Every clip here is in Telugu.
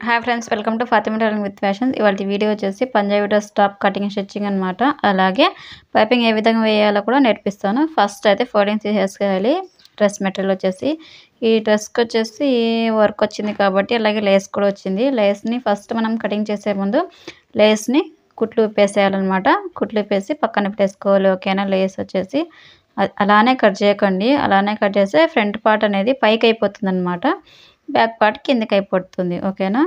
Hi friends, welcome to Fatima tailoring with fashions. ఇవాళ వీడియో వచ్చేసి Punjabi dress top cutting stitching అనమాట. అలాగే పైపింగ్ ఏ విధంగా వేయాలో కూడా నేర్పిస్తాను. ఫస్ట్ అయితే ఫోల్డింగ్ తీసేసుకోవాలి. డ్రెస్ మెటీరియల్ వచ్చేసి ఈ డ్రెస్కి వచ్చేసి వర్క్ వచ్చింది కాబట్టి, అలాగే లేస్ కూడా వచ్చింది. లేస్ని ఫస్ట్ మనం కటింగ్ చేసే ముందు లేస్ని కుట్లు విప్పేసేయాలన్నమాట. కుట్లు విప్పేసి పక్కన పెట్టేసుకోవాలి. ఓకేనా. లేస్ వచ్చేసి అలానే కట్ చేయకండి. అలానే కట్ చేస్తే ఫ్రంట్ పార్ట్ అనేది పైకి అయిపోతుంది అనమాట, బ్యాక్ పార్ట్ కిందకి అయిపోతుంది. ఓకేనా.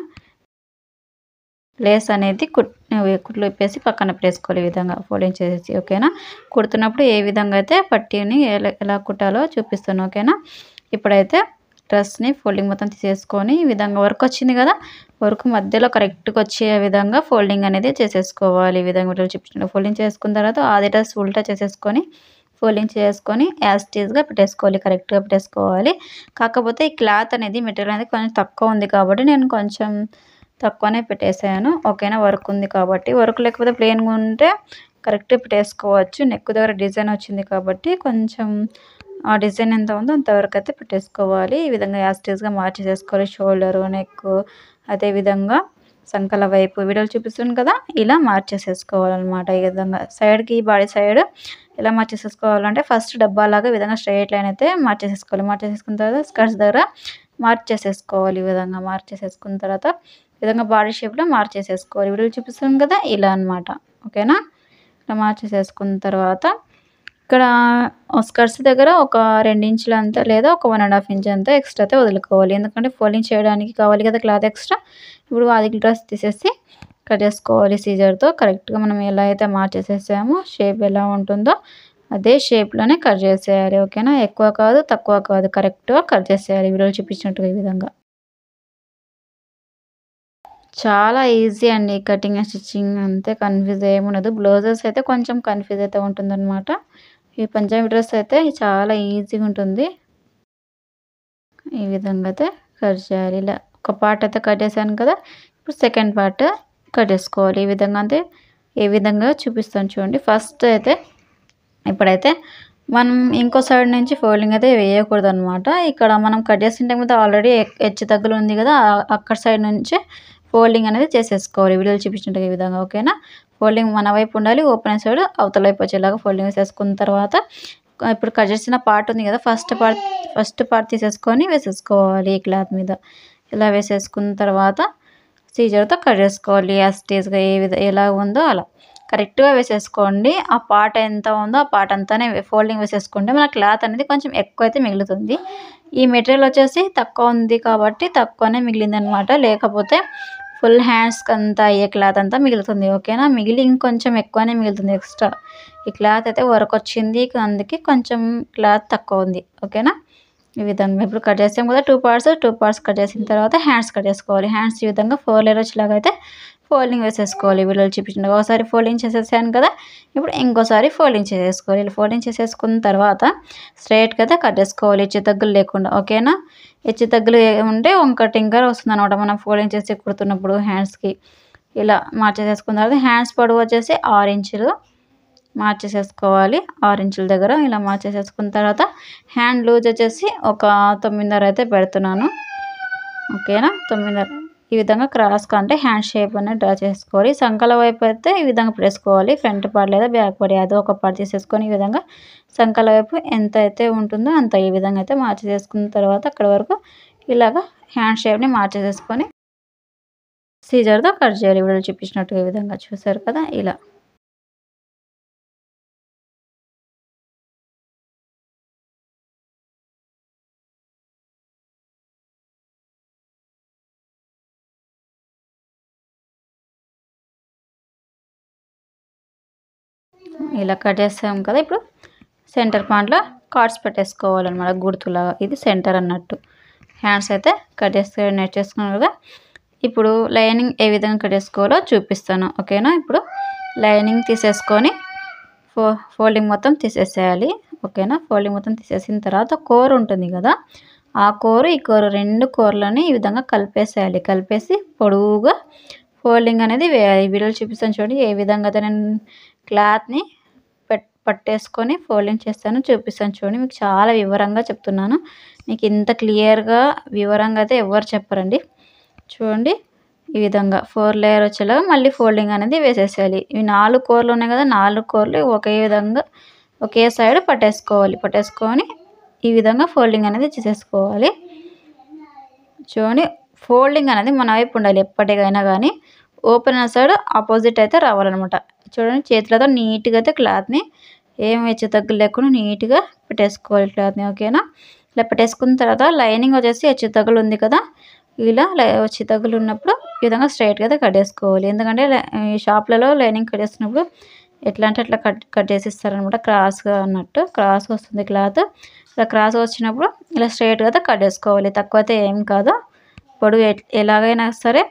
లేస్ అనేది కుట్లు విప్పేసి పక్కన పెట్టేసుకోవాలి. ఈ విధంగా ఫోల్డింగ్ చేసేసి. ఓకేనా. కుడుతున్నప్పుడు ఏ విధంగా అయితే పట్టీని ఎలా కుట్టాలో చూపిస్తాను. ఓకేనా. ఇప్పుడైతే డ్రెస్ని ఫోల్డింగ్ మొత్తం తీసేసుకొని ఈ విధంగా వర్క్ వచ్చింది కదా, వర్క్ మధ్యలో కరెక్ట్గా వచ్చే విధంగా ఫోల్డింగ్ అనేది చేసేసుకోవాలి. ఈ విధంగా చూపించిన ఫోల్డింగ్ చేసుకున్న తర్వాత ఆది డ్రెస్ ఉల్టా చేసేసుకొని ఫోల్డింగ్ చేసుకొని యాస్టీజ్గా పెట్టేసుకోవాలి. కరెక్ట్గా పెట్టేసుకోవాలి. కాకపోతే ఈ క్లాత్ అనేది మెటీరియల్ అనేది కొంచెం తక్కువ ఉంది కాబట్టి నేను కొంచెం తక్కువనే పెట్టేసాను. ఓకేనా. వర్క్ ఉంది కాబట్టి. వర్క్ లేకపోతే ప్లెయిన్గా ఉంటే కరెక్ట్గా పెట్టేసుకోవచ్చు. నెక్ దగ్గర డిజైన్ వచ్చింది కాబట్టి కొంచెం ఆ డిజైన్ ఎంత ఉందో అంతవరకు అయితే పెట్టేసుకోవాలి. ఈ విధంగా యాస్టీజ్గా మార్చేసేసుకోవాలి. షోల్డరు, నెక్, అదేవిధంగా సంకల వైపు వీడియోలు చూపిస్తుంది కదా, ఇలా మార్చేసేసుకోవాలన్నమాట. ఈ విధంగా సైడ్కి బాడీ సైడ్ ఎలా మార్చేసేసుకోవాలంటే ఫస్ట్ డబ్బాలాగా ఈ విధంగా స్ట్రైట్ లైన్ అయితే మార్చేసేసుకోవాలి. మార్చేసేసుకున్న తర్వాత స్కర్ట్స్ దగ్గర మార్చేసేసుకోవాలి. ఈ విధంగా మార్చేసేసుకున్న తర్వాత ఈ విధంగా బాడీ షేప్లో మార్చేసేసుకోవాలి. వీడియోలు చూపిస్తుంది కదా, ఇలా అనమాట. ఓకేనా. ఇలా మార్చేసేసుకున్న తర్వాత ఇక్కడ స్కర్ట్స్ దగ్గర ఒక 2 ఇంచులు అంతా లేదా ఒక 1.5 ఇంచ్ అంతా ఎక్స్ట్రా అయితే వదులుకోవాలి. ఎందుకంటే ఫోల్డింగ్ చేయడానికి కావాలి కదా క్లాత్ ఎక్స్ట్రా. ఇప్పుడు అది డ్రెస్ తీసేసి కట్ చేసుకోవాలి సీజర్తో. కరెక్ట్గా మనం ఎలా అయితే మార్చేసేసామో షేప్ ఎలా ఉంటుందో అదే షేప్లోనే కట్ చేసేయాలి. ఓకేనా. ఎక్కువ కాదు తక్కువ కాదు, కరెక్ట్గా కట్ చేసేయాలి. వీడియోలు చూపించినట్టుగా ఈ విధంగా. చాలా ఈజీ అండి కటింగ్ అండ్ స్టిచ్చింగ్, అంతే కన్ఫ్యూజ్ ఏముండదు. బ్లౌజెస్ అయితే కొంచెం కన్ఫ్యూజ్ అయితే ఉంటుందన్నమాట. ఈ పంజాబీ డ్రెస్ అయితే చాలా ఈజీగా ఉంటుంది. ఈ విధంగా అయితే కట్ చేయాలి. ఇలా ఒక పార్ట్ అయితే కట్ చేశాను కదా, ఇప్పుడు సెకండ్ పార్ట్ కట్ చేసుకోవాలి. ఈ విధంగా అంటే ఏ విధంగా చూపిస్తాను చూడండి. ఫస్ట్ అయితే ఇప్పుడైతే మనం ఇంకో సైడ్ నుంచి ఫోల్డింగ్ అయితే వేయకూడదు అనమాట. ఇక్కడ మనం కట్ చేసిన టైం అయితే ఆల్రెడీ హెచ్చు తగ్గులు ఉంది కదా, అక్కడ సైడ్ నుంచి ఫోల్డింగ్ అనేది చేసేసుకోవాలి. వీడియోలు చూపించినట్టుగా ఈ విధంగా. ఓకేనా. ఫోల్డింగ్ మన వైపు ఉండాలి, ఓపెన్ సైడ్ అవతల వైపు వచ్చేలాగా ఫోల్డింగ్ వేసేసుకున్న తర్వాత ఇప్పుడు కట్ చేసిన పార్ట్ ఉంది కదా, ఫస్ట్ పార్ట్ తీసేసుకొని వేసేసుకోవాలి ఈ క్లాత్ మీద. ఇలా వేసేసుకున్న తర్వాత సీజర్తో కట్ చేసుకోవాలి. యాస్టీజ్గా ఎలా ఉందో అలా కరెక్ట్గా వేసేసుకోండి. ఆ పార్ట్ ఎంత ఉందో ఆ పార్ట్ అంతానే ఫోల్డింగ్ వేసేసుకుంటే మన క్లాత్ అనేది కొంచెం ఎక్కువ అయితే మిగులుతుంది. ఈ మెటీరియల్ వచ్చేసి తక్కువ ఉంది కాబట్టి తక్కువనే మిగిలిందనమాట. లేకపోతే ఫుల్ హ్యాండ్స్కి అంతా అయ్యే క్లాత్ అంతా మిగులుతుంది. ఓకేనా. మిగిలి ఇంకొంచెం ఎక్కువనే మిగులుతుంది ఎక్స్ట్రా. ఈ క్లాత్ అయితే వర్క్ వచ్చింది, అందుకే కొంచెం క్లాత్ తక్కువ ఉంది. ఓకేనా. ఈ విధంగా ఇప్పుడు కట్ చేసాం కదా, టూ పార్ట్స్ కట్ చేసిన తర్వాత హ్యాండ్స్ కట్ చేసుకోవాలి. హ్యాండ్స్ ఈ విధంగా 4 లేయర్ వచ్చేలాగా అయితే ఫోల్డింగ్ వేసేసుకోవాలి. వీడియోలు చూపించిన ఒకసారి ఫోల్డింగ్ చేసేసాను కదా, ఇప్పుడు ఇంకోసారి ఫోల్డింగ్ చేసేసుకోవాలి. ఇలా ఫోల్డింగ్ చేసేసుకున్న తర్వాత స్ట్రైట్గా అయితే కట్ చేసుకోవాలి, హెచ్చు తగ్గులు లేకుండా. ఓకేనా. హెచ్చు తగ్గులు ఉంటే కటింగ్ వస్తుంది అనమాట మనం ఫోల్డింగ్ చేసి కుడుతున్నప్పుడు హ్యాండ్స్కి. ఇలా మార్చేసేసుకున్న తర్వాత హ్యాండ్స్ పొడవు వచ్చేసి 6 ఇంచులు మార్చేసేసుకోవాలి. 6 ఇంచుల దగ్గర ఇలా మార్చేసేసుకున్న తర్వాత హ్యాండ్ లూజ్ వచ్చేసి ఒక 9.5 అయితే పెడుతున్నాను. ఓకేనా. 9.5 ఈ విధంగా క్రాస్గా అంటే హ్యాండ్ షేప్ అనేది డ్రా చేసుకోవాలి. సంకల వైపు అయితే ఈ విధంగా పెట్టేసుకోవాలి. ఫ్రంట్ పార్ట్ లేదా బ్యాక్ పార్ట్ అదో ఒక పార్ట్ తీసేసుకొని ఈ విధంగా సంకల వైపు ఎంత అయితే ఉంటుందో అంత ఈ విధంగా అయితే మార్చేసేసుకున్న తర్వాత అక్కడ వరకు ఇలాగా హ్యాండ్ షేప్ని మార్చేసేసుకొని సీజర్తో కట్ చేయాలి. వీడియోలు చూపించినట్టుగా ఈ విధంగా. చూసారు కదా, ఇలా. ఇలా కట్ చేస్తాం కదా, ఇప్పుడు సెంటర్ పాయింట్లో కార్డ్స్ పెట్టేసుకోవాలన్నమాట, గుర్తులాగా. ఇది సెంటర్ అన్నట్టు. హ్యాండ్స్ అయితే కట్ చేసుకున్నాం కదా, ఇప్పుడు లైనింగ్ ఏ విధంగా కట్ చేసుకోవాలో చూపిస్తాను. ఓకేనా. ఇప్పుడు లైనింగ్ తీసేసుకొని ఫోల్డింగ్ మొత్తం తీసేసేయాలి. ఓకేనా. ఫోల్డింగ్ మొత్తం తీసేసిన తర్వాత కోర్ ఉంటుంది కదా, ఆ కోరు ఈ కోరు 2 కోర్లని ఈ విధంగా కలిపేసేయాలి. కలిపేసి పొడవుగా ఫోల్డింగ్ అనేది వేయాలి. వీడియోలు చూపిస్తాను చూడండి ఏ విధంగా అయితే నేను క్లాత్ని పట్టేసుకొని ఫోల్డింగ్ చేస్తాను చూపిస్తాను చూడండి. మీకు చాలా వివరంగా చెప్తున్నాను. మీకు ఇంత క్లియర్గా వివరంగా అయితే ఎవరు చెప్పరండి. చూడండి ఈ విధంగా 4 లేయర్ వచ్చేలాగా మళ్ళీ ఫోల్డింగ్ అనేది వేసేసేయాలి. ఇవి 4 కూరలు ఉన్నాయి కదా, 4 కూరలు ఒకే విధంగా ఒకే సైడ్ పట్టేసుకొని ఈ విధంగా ఫోల్డింగ్ అనేది చేసేసుకోవాలి. చూడండి, ఫోల్డింగ్ అనేది మన వైపు ఉండాలి ఎప్పటికైనా కానీ. ఓపెన్ సైడ్ ఆపోజిట్ అయితే రావాలన్నమాట. చూడండి, చేతులతో నీట్గా అయితే క్లాత్ని ఏం హెచ్చు తగ్గులు లేకుండా నీట్గా పెట్టేసుకోవాలి క్లాత్ని. ఓకేనా? ఇలా పెట్టేసుకున్న తర్వాత లైనింగ్ వచ్చేసి హెచ్చు తగ్గులు ఉంది కదా, ఇలా హెచ్చు తగ్గులు ఉన్నప్పుడు ఈ విధంగా స్ట్రైట్గా అయితే కట్ చేసుకోవాలి. ఎందుకంటే ఈ షాప్లలో లైనింగ్ కట్ చేసినప్పుడు ఎట్లా అంటే అట్లా కట్ చేసి ఇస్తారనమాట. క్రాస్గా అన్నట్టు క్రాస్గా వస్తుంది క్లాత్. ఇలా క్రాస్గా వచ్చినప్పుడు ఇలా స్ట్రైట్గా అయితే కట్ చేసుకోవాలి. తక్కువ అయితే ఏం కాదు. పొడవు ఎలాగైనా సరే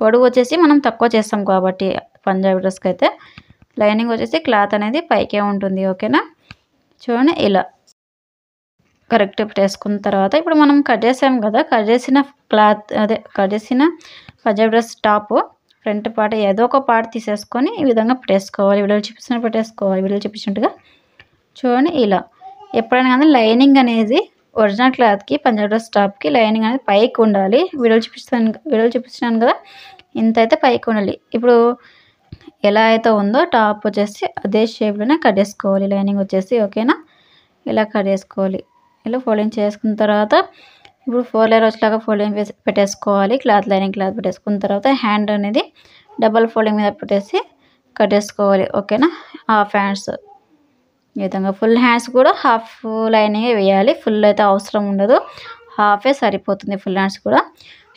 పొడవు వచ్చేసి మనం తక్కువ చేస్తాం కాబట్టి పంజాబీ డ్రెస్కి అయితే లైనింగ్ వచ్చేసి క్లాత్ అనేది పైకే ఉంటుంది. ఓకేనా? చూడండి, ఇలా కరెక్ట్ పెట్టేసుకున్న తర్వాత ఇప్పుడు మనం కట్ చేసాం కదా, కట్ చేసిన క్లాత్ కట్ చేసిన Punjabi dress top front part ఏదో ఒక పార్ట్ తీసేసుకొని ఈ విధంగా పెట్టేసుకోవాలి. వీడియోలు చూపించినట్టుగా చూడండి. ఇలా ఎప్పుడైనా కానీ లైనింగ్ అనేది ఒరిజినల్ క్లాత్కి పంజాబీ డ్రెస్ టాప్కి లైనింగ్ అనేది పైకి ఉండాలి. వీడియోలు చూపిస్తున్నాను కదా, ఇంత అయితే పైకి ఉండాలి. ఇప్పుడు ఎలా అయితే ఉందో టాప్ వచ్చేసి అదే షేప్లోనే కట్ చేసుకోవాలి లైనింగ్ వచ్చేసి. ఓకేనా? ఇలా కట్ చేసుకోవాలి. ఇలా ఫోల్డింగ్ చేసుకున్న తర్వాత ఇప్పుడు 4 లేయర్ వచ్చేలాగా ఫోల్డింగ్ పెట్టేసుకోవాలి. లైనింగ్ క్లాత్ పెట్టేసుకున్న తర్వాత హ్యాండ్ అనేది డబల్ ఫోల్డింగ్ మీద పెట్టేసి కట్ చేసుకోవాలి. ఓకేనా? హాఫ్ హ్యాండ్స్ ఈ విధంగా, ఫుల్ హ్యాండ్స్ కూడా హాఫ్ లైనింగ్ వేయాలి. ఫుల్ అయితే అవసరం ఉండదు, హాఫే సరిపోతుంది. ఫుల్ హ్యాండ్స్ కూడా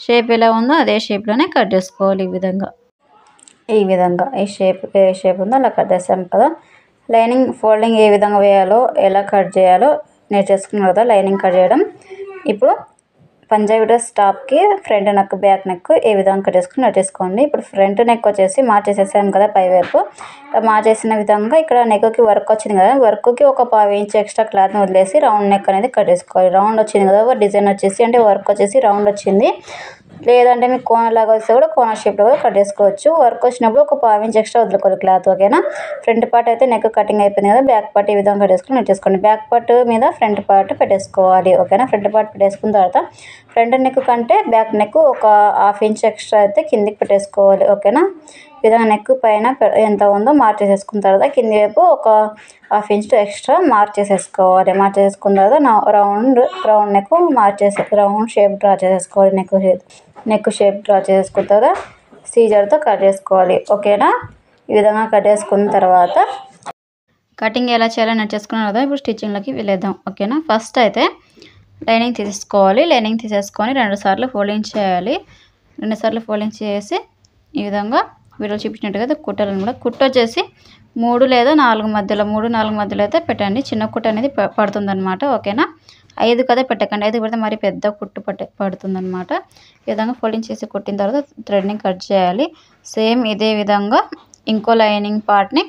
షేప్ ఎలా ఉందో అదే షేప్లోనే కట్ చేసుకోవాలి. ఈ విధంగా ఏ షేప్ ఉందో అలా కట్ చేస్తాం కదా. లైనింగ్ ఫోల్డింగ్ ఏ విధంగా వేయాలో ఎలా కట్ చేయాలో నేర్చేసుకున్నాం కదా లైనింగ్ కట్ చేయడం. ఇప్పుడు పంజాబీ డ్రెస్ టాప్కి ఫ్రంట్ నెక్ బ్యాక్ నెక్ ఏ విధంగా కట్ చేసుకుని నేర్చేసుకోండి. ఇప్పుడు ఫ్రంట్ నెక్ వచ్చేసి మార్చేసేసాం కదా పైవైపు. మార్చేసిన విధంగా ఇక్కడ నెక్కి వర్క్ వచ్చింది కదా, వర్క్కి ఒక 1/2 ఇంచ్ ఎక్స్ట్రా క్లాత్ని వదిలేసి రౌండ్ నెక్ అనేది కట్ చేసుకోవాలి. రౌండ్ వచ్చింది కదా, డిజైన్ వచ్చేసి అంటే వర్క్ వచ్చేసి రౌండ్ వచ్చింది. లేదంటే మీకు కోనలాగా వస్తే కూడా కోన షేప్లో కూడా కట్ చేసుకోవచ్చు. వర్క్ వచ్చినప్పుడు ఒక 1/2 ఇంచ్ ఎక్స్ట్రా వదులుకోవాలి క్లాత్. ఓకేనా? ఫ్రంట్ పార్ట్ అయితే నెక్ కటింగ్ అయిపోయింది కదా, బ్యాక్ పార్ట్ ఈ విధంగా కట్ చేసుకుని నేర్చేసుకోండి. బ్యాక్ పార్ట్ మీద ఫ్రంట్ పార్ట్ పెట్టేసుకోవాలి. ఓకేనా? ఫ్రంట్ పార్ట్ పెట్టేసుకున్న తర్వాత ఫ్రంట్ నెక్ కంటే బ్యాక్ నెక్ ఒక 1/2 ఇంచ్ ఎక్స్ట్రా అయితే కిందికి పెట్టేసుకోవాలి. ఓకేనా? ఈ విధంగా నెక్ పైన ఎంత ఉందో మార్క్ చేసేసుకున్న తర్వాత కింది వైపు ఒక 1/2 ఇంచ్ ఎక్స్ట్రా మార్క్ చేసేసుకోవాలి. మార్క్ చేసేసుకున్న తర్వాత round neck round shape draw చేసేసుకోవాలి. నెక్ షేప్ డ్రా చేసుకున్న తర్వాత సీజర్తో కట్ చేసుకోవాలి. ఓకేనా? ఈ విధంగా కట్ చేసుకున్న తర్వాత కటింగ్ ఎలా చేయాలో నేర్చేసుకున్నాను కదా, ఇప్పుడు స్టిచ్చింగ్లోకి వెళ్ళేద్దాం. ఓకేనా? ఫస్ట్ అయితే లైనింగ్ తీసుకోవాలి. లైనింగ్ తీసేసుకొని 2 సార్లు ఫోల్డింగ్ చేయాలి. 2 సార్లు ఫోల్డింగ్ చేసి ఈ విధంగా వీడియో చూపించినట్టుగా కుట్టాలన్నమాట. కుట్టు వచ్చేసి 3 లేదా 4 మధ్యలో అయితే పెట్టండి. చిన్న కుట్టు అనేది పడుతుందన్నమాట. ఓకేనా? 5 కదా పెట్టకండి, 5 పెడితే మరి పెద్ద కుట్టు పడుతుందన్నమాట. ఈ విధంగా ఫోల్డింగ్ చేసి కుట్టిన తర్వాత థ్రెడ్ని కట్ చేయాలి. సేమ్ ఇదే విధంగా ఇంకో లైనింగ్ పార్ట్ని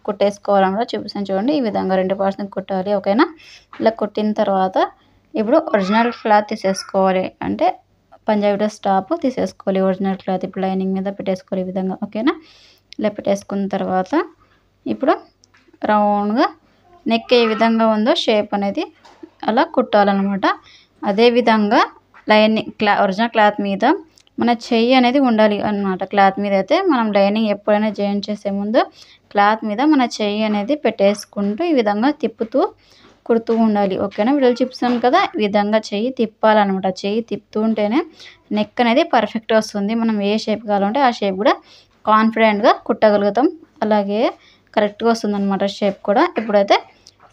కుట్టేసుకోవాలన్నమాట. చూపిస్తాను చూడండి. ఈ విధంగా 2 పార్ట్స్ని కుట్టాలి. ఓకేనా? ఇలా కుట్టిన తర్వాత ఇప్పుడు ఒరిజినల్ క్లాత్ తీసేసుకోవాలి. అంటే పంజాబీ డ్రెస్ టాప్ తీసేసుకోవాలి ఒరిజినల్ క్లాత్. ఇప్పుడు లైనింగ్ మీద పెట్టేసుకోవాలి ఈ విధంగా. ఓకేనా? ఇలా పెట్టేసుకున్న తర్వాత ఇప్పుడు రౌండ్గా నెక్ ఏ విధంగా ఉందో షేప్ అనేది అలా కుట్టాలన్నమాట. అదేవిధంగా ఒరిజినల్ క్లాత్ మీద మన చెయ్యి అనేది ఉండాలి అన్నమాట. క్లాత్ మీద అయితే మనం లైనింగ్ ఎప్పుడైనా జాయిన్ చేసే ముందు క్లాత్ మీద మన చెయ్యి అనేది పెట్టేసుకుంటూ ఈ విధంగా తిప్పుతూ కుడుతూ ఉండాలి. ఓకేనా? వీడియోలు చూపిస్తాను కదా, ఈ విధంగా చెయ్యి తిప్పాలన్నమాట. చెయ్యి తిప్పుతూ ఉంటేనే నెక్ అనేది పర్ఫెక్ట్గా వస్తుంది. మనం ఏ షేప్ కావాలంటే ఆ షేప్ కూడా కాన్ఫిడెంట్గా కుట్టగలుగుతాం. అలాగే కరెక్ట్గా వస్తుందన్నమాట షేప్ కూడా. ఇప్పుడైతే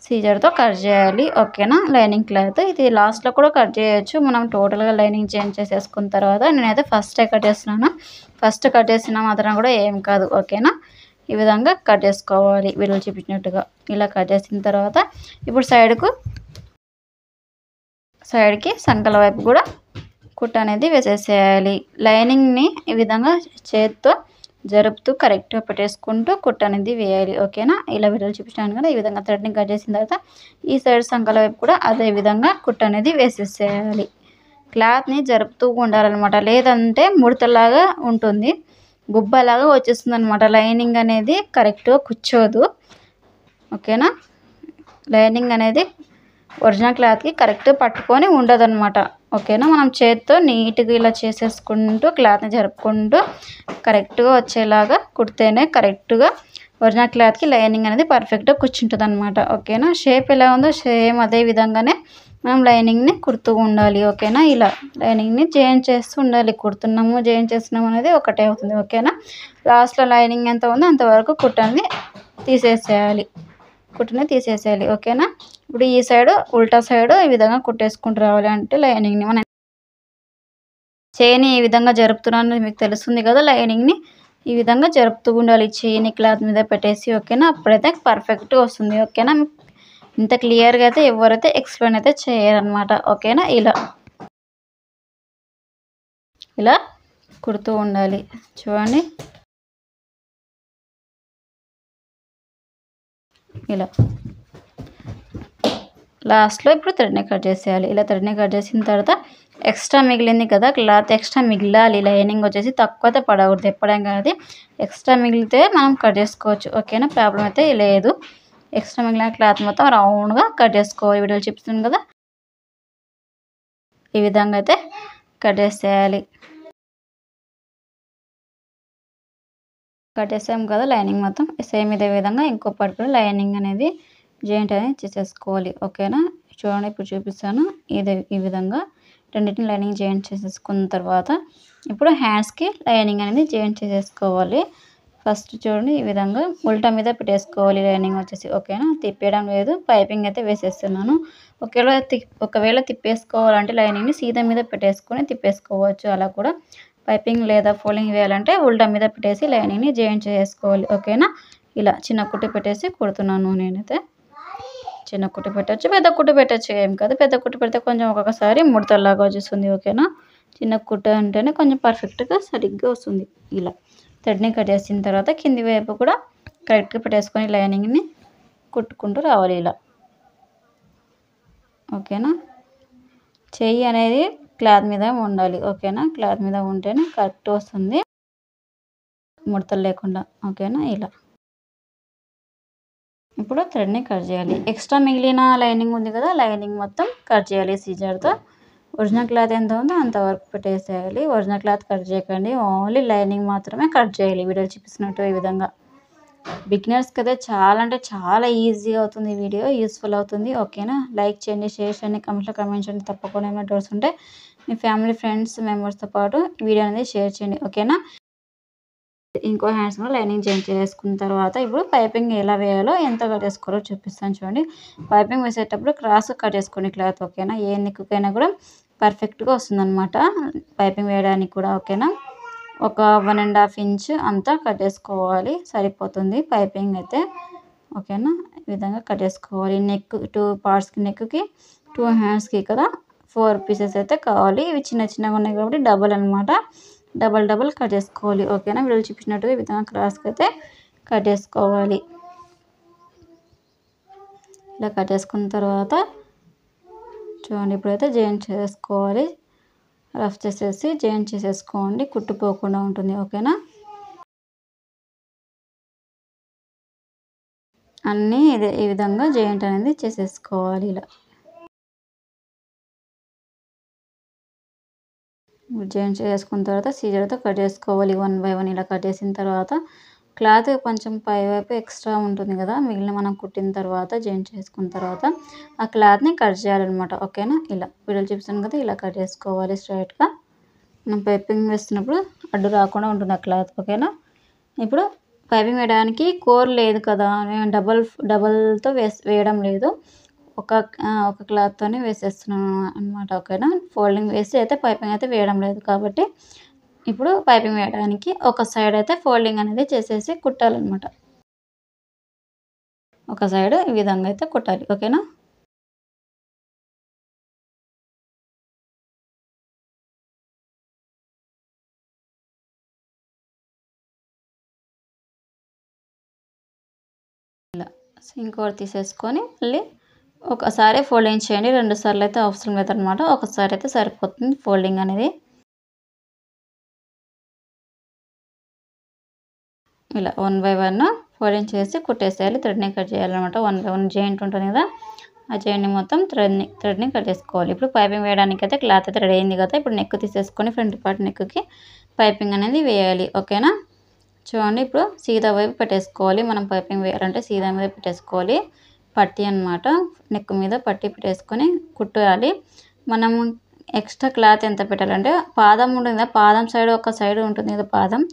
సీజర్తో కట్ చేయాలి. ఓకేనా? లైనింగ్ క్లాత్ ఇది లాస్ట్లో కూడా కట్ చేయొచ్చు. మనం టోటల్గా లైనింగ్ చేంజ్ చేసేసుకున్న తర్వాత నేనైతే ఫస్టే కట్ చేస్తున్నాను. ఫస్ట్ కట్ చేసిన మాత్రం కూడా ఏం కాదు. ఓకేనా? ఈ విధంగా కట్ చేసుకోవాలి వీడియోలు చూపించినట్టుగా. ఇలా కట్ చేసిన తర్వాత ఇప్పుడు సైడ్కి సంకల వైపు కూడా కుట్టు అనేది వేసేసేయాలి. లైనింగ్ని ఈ విధంగా చేత్తో జరుపుతూ కరెక్ట్గా పెట్టేసుకుంటూ కుట్టు అనేది వేయాలి. ఓకేనా? ఇలా వీడియోలు చూపించాను కదా, ఈ విధంగా థ్రెడ్ని కట్ చేసిన తర్వాత ఈ సైడ్ సంకల వైపు కూడా అదే విధంగా కుట్టు అనేది వేసేసేయాలి. క్లాత్ని జరుపుతూ ఉండాలన్నమాట. లేదంటే ముడతలాగా ఉంటుంది, గుబ్బలాగా వచ్చేస్తుంది అనమాట. లైనింగ్ అనేది కరెక్ట్గా కూర్చోదు. ఓకేనా? లైనింగ్ అనేది ఒరిజినల్ క్లాత్కి కరెక్ట్ పట్టుకొని ఉండదన్నమాట. ఓకేనా, మనం చేత్తో నీట్గా ఇలా చేసేసుకుంటూ క్లాత్ని జరుపుకుంటూ కరెక్ట్గా వచ్చేలాగా కుడితేనే కరెక్ట్గా ఒరిజినల్ క్లాత్కి లైనింగ్ అనేది పర్ఫెక్ట్గా కూర్చుంటుంది అనమాట. ఓకేనా, షేప్ ఎలా ఉందో సేమ్ అదే విధంగానే మనం లైనింగ్ని కుడుతూ ఉండాలి. ఓకేనా, ఇలా లైనింగ్ని జాయిన్ చేస్తూ ఉండాలి. కుడుతున్నాము జాయిన్ చేస్తున్నాము అనేది ఒకటే అవుతుంది. ఓకేనా, లాస్ట్లో లైనింగ్ ఎంత ఉందో అంతవరకు కుట్టని తీసేసేయాలి. ఓకేనా, ఇప్పుడు ఈ సైడు ఉల్టా సైడు ఈ విధంగా కుట్టేసుకుంటూ రావాలి. అంటే లైనింగ్ని మనం చేయిని ఈ విధంగా జరుపుతున్నాను మీకు తెలుస్తుంది కదా. లైనింగ్ని ఈ విధంగా జరుపుతూ ఉండాలి చేయిని క్లాత్ మీద పెట్టేసి. ఓకేనా, అప్పుడైతే పర్ఫెక్ట్గా వస్తుంది. ఓకేనా, ఇంత క్లియర్గా అయితే ఎవరైతే ఎక్స్ప్లెయిన్ అయితే చేయరనమాట. ఓకేనా, ఇలా కుడుతూ ఉండాలి. చూడండి, ఇలా లాస్ట్లో ఇప్పుడు థ్రెడ్ని కట్ చేసేయాలి. ఇలా థ్రెడ్ని కట్ చేసిన తర్వాత ఎక్స్ట్రా మిగిలింది కదా క్లాత్, ఎక్స్ట్రా మిగిలాలి. లైనింగ్ వచ్చేసి తక్కువైతే పడకూడదు ఎప్పుడైనా కానీ. ఎక్స్ట్రా మిగిలితే మనం కట్ చేసుకోవచ్చు. ఓకేనా, ప్రాబ్లం అయితే లేదు. ఎక్స్ట్రా మిగిలిన క్లాత్ మొత్తం రౌండ్గా కట్ చేసుకోవాలి. వీడియోలు చూపిస్తుంది కదా, ఈ విధంగా అయితే కట్ చేసేయాలి. కట్ చేసాం కదా లైనింగ్ మొత్తం, సేమ్ ఇదే విధంగా ఇంకో పార్ట్ కూడా లైనింగ్ అనేది జాయింట్ అనేది చేసేసుకోవాలి. ఓకేనా, చూడండి ఇప్పుడు చూపిస్తాను. ఈ విధంగా రెండింటిని లైనింగ్ జాయింట్ చేసేసుకున్న తర్వాత ఇప్పుడు హ్యాండ్స్కి లైనింగ్ అనేది జాయింట్ చేసేసుకోవాలి. ఫస్ట్ చూడండి, ఈ విధంగా ఉల్టా మీద పెట్టేసుకోవాలి లైనింగ్ వచ్చేసి. ఓకేనా, తిప్పేయడం లేదు, పైపింగ్ అయితే వేసేస్తున్నాను. ఒకవేళ తిప్పేసుకోవాలంటే లైనింగ్ని సీదా మీద పెట్టేసుకొని తిప్పేసుకోవచ్చు. అలా కూడా పైపింగ్ లేదా ఫోల్డింగ్ వేయాలంటే ఉల్టా మీద పెట్టేసి లైనింగ్ని జాయింట్ చేసుకోవాలి. ఓకేనా, ఇలా చిన్న కుట్టు పెట్టేసి కుడుతున్నాను. నేనైతే చిన్న కుట్టు పెట్టచ్చు, పెద్ద కుట్టు పెట్టచ్చు, ఏం కాదు. పెద్ద కుట్టు పెడితే కొంచెం ఒక్కొక్కసారి ముడతలాగా వచ్చేస్తుంది. ఓకేనా, చిన్న కుట్టు అంటేనే కొంచెం పర్ఫెక్ట్గా సరిగ్గా వస్తుంది. ఇలా థ్రెడ్ని కట్ చేసిన తర్వాత కింది వైపు కూడా కరెక్ట్గా పెట్టేసుకొని లైనింగ్ని కుట్టుకుంటూ రావాలి ఇలా. ఓకేనా, చెయ్యి అనేది క్లాత్ మీద ఉండాలి. ఓకేనా, క్లాత్ మీద ఉంటేనే కరెక్ట్ వస్తుంది, ముడతలు లేకుండా. ఓకేనా, ఇలా ఇప్పుడు థ్రెడ్ని కట్ చేయాలి. ఎక్స్ట్రా మిగిలిన లైనింగ్ ఉంది కదా, లైనింగ్ మొత్తం కట్ చేయాలి సీజర్తో. ఒరిజినల్ క్లాత్ ఎంత ఉందో అంతవరకు పెట్టేసేయాలి. ఒరిజినల్ క్లాత్ కట్ చేయకండి, ఓన్లీ లైనింగ్ మాత్రమే కట్ చేయాలి. వీడియోలు చూపిస్తున్నట్టు ఈ విధంగా. బిగినర్స్కి అయితే చాలా అంటే చాలా ఈజీగా అవుతుంది. ఈ వీడియో యూస్ఫుల్ అవుతుంది. ఓకేనా, లైక్ చేయండి, షేర్ చేయండి, కమెంట్ చేయండి. తప్పకుండా ఏమైనా డౌట్స్ ఉంటే మీ ఫ్యామిలీ ఫ్రెండ్స్ మెంబర్స్తో పాటు వీడియో అనేది షేర్ చేయండి. ఓకేనా, ఇంకో హ్యాండ్స్ కూడా లైనింగ్ జాయిన్ చేసుకున్న తర్వాత ఇప్పుడు పైపింగ్ ఎలా వేయాలో ఎంత కట్ చేసుకోవాలో చూపిస్తాను. చూడండి, పైపింగ్ వేసేటప్పుడు క్రాస్ కట్ చేసుకోండి క్లాత్. ఓకేనా, ఏ నెక్కైనా కూడా పర్ఫెక్ట్గా వస్తుందన్నమాట పైపింగ్ వేయడానికి కూడా. ఓకేనా, ఒక 1.5 ఇంచ్ అంతా కట్ చేసుకోవాలి, సరిపోతుంది పైపింగ్ అయితే. ఓకేనా, ఈ విధంగా కట్ చేసుకోవాలి. నెక్ 2 పార్ట్స్కి, నెక్కి 2 హ్యాండ్స్కి కదా 4 పీసెస్ అయితే కావాలి. ఇవి చిన్న చిన్నగా ఉన్నాయి కాబట్టి డబల్ అనమాట, డబల్ కట్ చేసుకోవాలి. ఓకేనా, వీళ్ళు చూపించినట్టుగా ఈ విధంగా క్రాస్కి అయితే కట్ చేసుకోవాలి. ఇలా కట్ చేసుకున్న తర్వాత చూడండి, ఇప్పుడైతే జాయిన్ చేసుకోవాలి. రఫ్ చేసేసి జాయిన్ చేసేసుకోండి, కుట్టుపోకుండా ఉంటుంది. ఓకేనా, అన్నీ ఈ విధంగా జాయింట్ అనేది చేసేసుకోవాలి. ఇలా జాయింట్ చేసుకున్న తర్వాత సీజర్తో కట్ చేసుకోవాలి 1 బై 1. ఇలా కట్ చేసిన తర్వాత క్లాత్ కొంచెం పై వైపు ఎక్స్ట్రా ఉంటుంది కదా, మిగిలిన మనం కుట్టిన తర్వాత జాయింట్ చేసుకున్న తర్వాత ఆ క్లాత్ని కట్ చేయాలన్నమాట. ఓకేనా, ఇలా వీడియోలు చూపిస్తాను కదా, ఇలా కట్ చేసుకోవాలి స్ట్రైట్గా. మనం పైపింగ్ వేస్తున్నప్పుడు అడ్డు రాకుండా ఉంటుంది ఆ క్లాత్. ఓకేనా, ఇప్పుడు పైపింగ్ వేయడానికి కోర్ లేదు కదా, నేను డబల్తో వేయడం లేదు, ఒక క్లాత్తోనే వేసేస్తున్నాను అనమాట. ఓకేనా, ఫోల్డింగ్ వేసి అయితే పైపింగ్ అయితే వేయడం లేదు కాబట్టి ఇప్పుడు పైపింగ్ వేయడానికి ఒక సైడ్ అయితే ఫోల్డింగ్ అనేది చేసేసి కుట్టాలన్నమాట. ఒక సైడ్ ఈ విధంగా అయితే కుట్టాలి. ఓకేనా, ఇలా ఇంకోటి తీసేసుకొని మళ్ళీ ఒకసారి ఫోల్డింగ్ చేయండి. 2 సార్లు అయితే అవసరం లేదనమాట, ఒకసారి అయితే సరిపోతుంది ఫోల్డింగ్ అనేది. ఇలా 1 బై 1 ఫోల్డింగ్ చేసి కుట్టేసేయాలి. థ్రెడ్ని కట్ చేయాలన్నమాట. 1 బై 1 జాయింట్ ఉంటుంది కదా, ఆ చైన్ని మొత్తం థ్రెడ్ని కట్టేసుకోవాలి. ఇప్పుడు పైపింగ్ వేయడానికి అయితే క్లాత్ అయితే రెడీ అయింది కదా. ఇప్పుడు నెక్ తీసేసుకొని ఫ్రంట్ పార్ట్ నెక్కి పైపింగ్ అనేది వేయాలి. ఓకేనా. చూడండి ఇప్పుడు సీదా వైపు పెట్టేసుకోవాలి. మనం పైపింగ్ వేయాలంటే సీదా మీద పెట్టేసుకోవాలి. పట్టీ అనమాట. నెక్ మీద పట్టీ పెట్టేసుకొని కుట్టాలి. మనం ఎక్స్ట్రా క్లాత్ ఎంత పెట్టాలంటే పాదం ఉంటుంది కదా, పాదం సైడ్ ఒక సైడ్ ఉంటుంది కదా, పాదం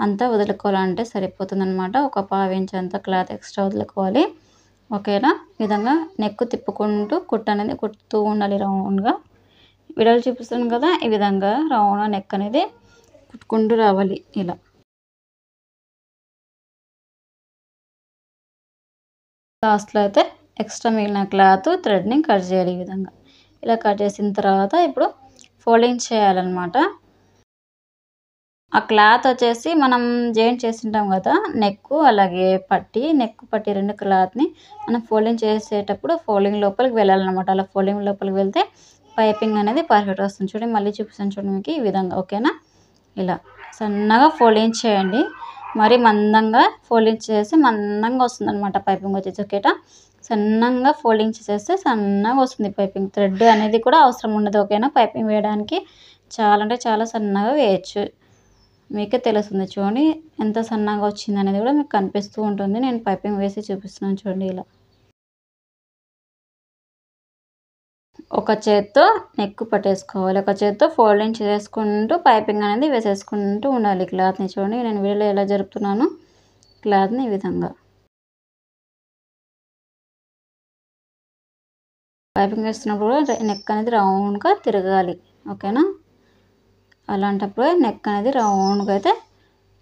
అంతా వదులుకోవాలంటే సరిపోతుంది అనమాట. ఒక 1/2 ఇంచ్ అంతా క్లాత్ ఎక్స్ట్రా వదులుకోవాలి. ఓకేనా. ఈ విధంగా నెక్ తిప్పుకుంటూ కుట్టు అనేది కుడుతూ ఉండాలి రౌండ్గా. వీడియోలు చూపిస్తాను కదా, ఈ విధంగా రౌండ్గా నెక్ అనేది కుట్టుకుంటూ రావాలి. ఇలా లాస్ట్లో అయితే ఎక్స్ట్రా మిగిలిన క్లాత్ థ్రెడ్ని కట్ చేయాలి. ఈ విధంగా ఇలా కట్ చేసిన తర్వాత ఇప్పుడు ఫోల్డింగ్ చేయాలన్నమాట. ఆ క్లాత్ వచ్చేసి మనం జాయింట్ చేసింటాం కదా, నెక్ అలాగే పట్టీ, నెక్ పట్టీ 2 క్లాత్ని మనం ఫోల్డింగ్ చేసేటప్పుడు ఫోల్డింగ్ లోపలికి వెళ్ళాలన్నమాట. అలా ఫోల్డింగ్ లోపలికి వెళ్తే పైపింగ్ అనేది పర్ఫెక్ట్ వస్తుంది. చూడండి, మళ్ళీ చూపిస్తాను చూడండి మీకు ఈ విధంగా. ఓకేనా. ఇలా సన్నగా ఫోల్డింగ్ చేయండి. మరి మందంగా ఫోల్డింగ్ చేసి మందంగా వస్తుంది అనమాట పైపింగ్ వచ్చేసి. ఓకేనా. సన్నంగా ఫోల్డింగ్ చేసేస్తే సన్నగా వస్తుంది పైపింగ్. థ్రెడ్ అనేది కూడా అవసరం ఉండదు. ఓకేనా. పైపింగ్ వేయడానికి చాలా అంటే చాలా సన్నగా వేయచ్చు. మీకే తెలుస్తుంది. చూడండి ఎంత సన్నగా వచ్చింది అనేది కూడా మీకు కనిపిస్తూ ఉంటుంది. నేను పైపింగ్ వేసి చూపిస్తున్నాను చూడండి. ఇలా ఒక చేత్తో నెక్ పట్టేసుకోవాలి, ఒక చేత్తో ఫోల్డింగ్ చేసుకుంటూ పైపింగ్ అనేది వేసేసుకుంటూ ఉండాలి క్లాత్ని. చూడండి నేను వీడియోలో ఎలా జరుపుతున్నాను క్లాత్ని ఈ విధంగా. పైపింగ్ వేస్తున్నప్పుడు నెక్ అనేది రౌండ్గా తిరగాలి. ఓకేనా. అలాంటప్పుడు నెక్ అనేది రౌండ్గా అయితే